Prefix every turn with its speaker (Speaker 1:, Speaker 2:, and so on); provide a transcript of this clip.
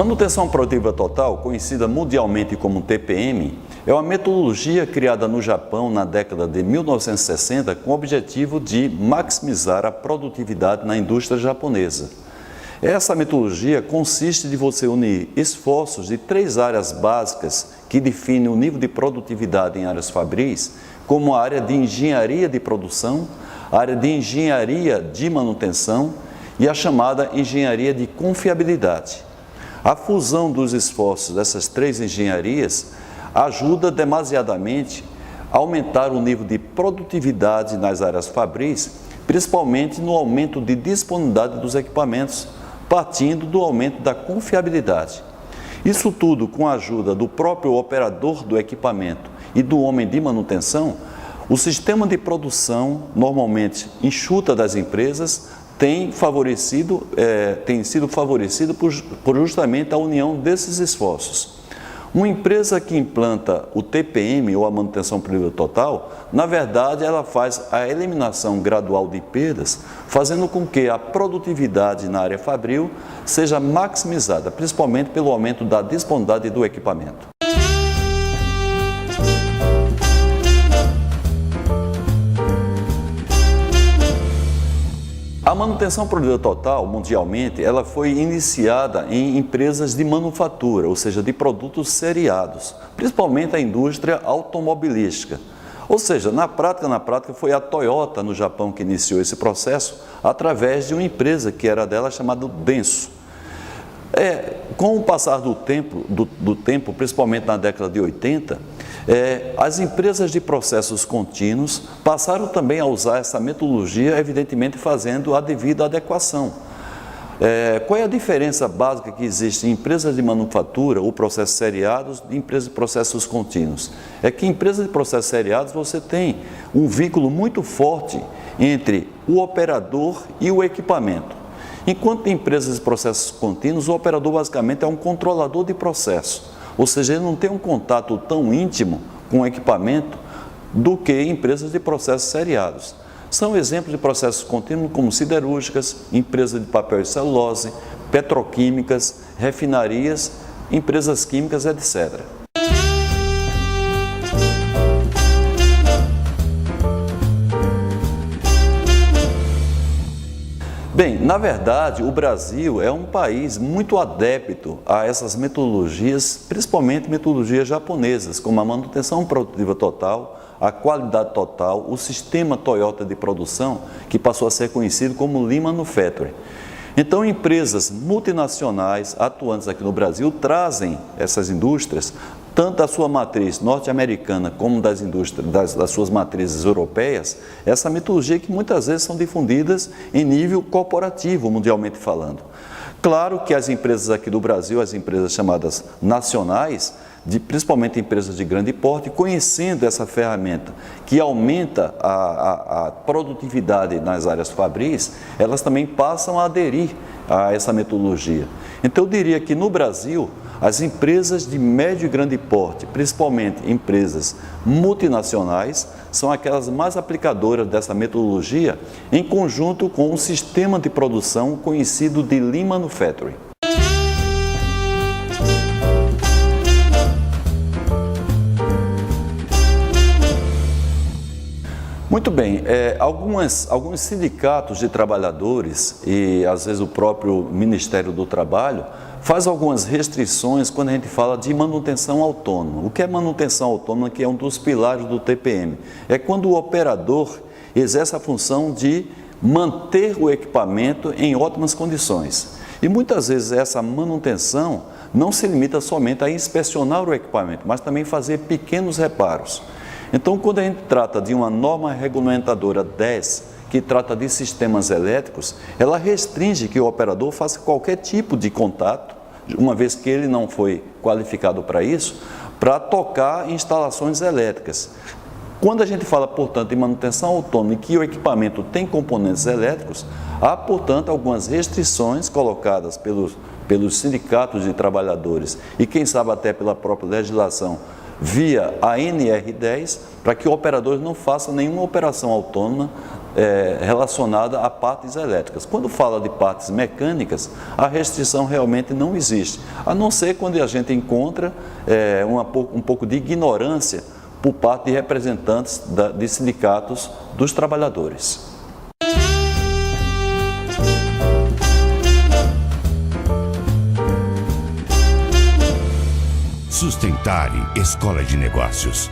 Speaker 1: Manutenção produtiva total, conhecida mundialmente como TPM, é uma metodologia criada no Japão na década de 1960 com o objetivo de maximizar a produtividade na indústria japonesa. Essa metodologia consiste de você unir esforços de 3 áreas básicas que definem o nível de produtividade em áreas fabris, como a área de engenharia de produção, a área de engenharia de manutenção e a chamada engenharia de confiabilidade. A fusão dos esforços dessas 3 engenharias ajuda demasiadamente a aumentar o nível de produtividade nas áreas fabris, principalmente no aumento de disponibilidade dos equipamentos, partindo do aumento da confiabilidade. Isso tudo com a ajuda do próprio operador do equipamento e do homem de manutenção, o sistema de produção, normalmente enxuta das empresas, tem sido favorecido por justamente a união desses esforços. Uma empresa que implanta o TPM, ou a manutenção produtiva total, na verdade ela faz a eliminação gradual de perdas, fazendo com que a produtividade na área fabril seja maximizada, principalmente pelo aumento da disponibilidade do equipamento. A manutenção produtiva total, mundialmente, ela foi iniciada em empresas de manufatura, ou seja, de produtos seriados, principalmente a indústria automobilística. Ou seja, na prática foi a Toyota no Japão que iniciou esse processo através de uma empresa que era dela chamada Denso. Com o passar do tempo, principalmente na década de 80, as empresas de processos contínuos passaram também a usar essa metodologia, evidentemente fazendo a devida adequação. Qual é a diferença básica que existe em empresas de manufatura ou processos seriados e empresas de processos contínuos? É que em empresas de processos seriados você tem um vínculo muito forte entre o operador e o equipamento. Enquanto em empresas de processos contínuos, o operador basicamente é um controlador de processo, ou seja, ele não tem um contato tão íntimo com o equipamento do que empresas de processos seriados. São exemplos de processos contínuos como siderúrgicas, empresas de papel e celulose, petroquímicas, refinarias, empresas químicas, etc. Bem, na verdade, o Brasil é um país muito adepto a essas metodologias, principalmente metodologias japonesas, como a manutenção produtiva total, a qualidade total, o sistema Toyota de produção, que passou a ser conhecido como Lean Manufacturing. Então, empresas multinacionais atuantes aqui no Brasil trazem essas indústrias, tanto da sua matriz norte-americana como das indústrias, das suas matrizes europeias, essa metodologia que muitas vezes são difundidas em nível corporativo, mundialmente falando. Claro que as empresas aqui do Brasil, as empresas chamadas nacionais, principalmente empresas de grande porte, conhecendo essa ferramenta que aumenta a produtividade nas áreas fabris, elas também passam a aderir a essa metodologia. Então eu diria que no Brasil, as empresas de médio e grande porte, principalmente empresas multinacionais, são aquelas mais aplicadoras dessa metodologia em conjunto com um sistema de produção conhecido de Lean Manufacturing. Muito bem, alguns sindicatos de trabalhadores e às vezes o próprio Ministério do Trabalho faz algumas restrições quando a gente fala de manutenção autônoma. O que é manutenção autônoma, que é um dos pilares do TPM? É quando o operador exerce a função de manter o equipamento em ótimas condições. E muitas vezes essa manutenção não se limita somente a inspecionar o equipamento, mas também fazer pequenos reparos. Então, quando a gente trata de uma norma regulamentadora 10, que trata de sistemas elétricos, ela restringe que o operador faça qualquer tipo de contato, uma vez que ele não foi qualificado para isso, para tocar instalações elétricas. Quando a gente fala, portanto, de manutenção autônoma e que o equipamento tem componentes elétricos, há, portanto, algumas restrições colocadas pelos sindicatos de trabalhadores e, quem sabe, até pela própria legislação, via a NR10, para que o operador não faça nenhuma operação autônoma relacionada a partes elétricas. Quando fala de partes mecânicas, a restrição realmente não existe, a não ser quando a gente encontra um pouco de ignorância por parte de representantes de sindicatos dos trabalhadores.
Speaker 2: Sustentare Escola de Negócios.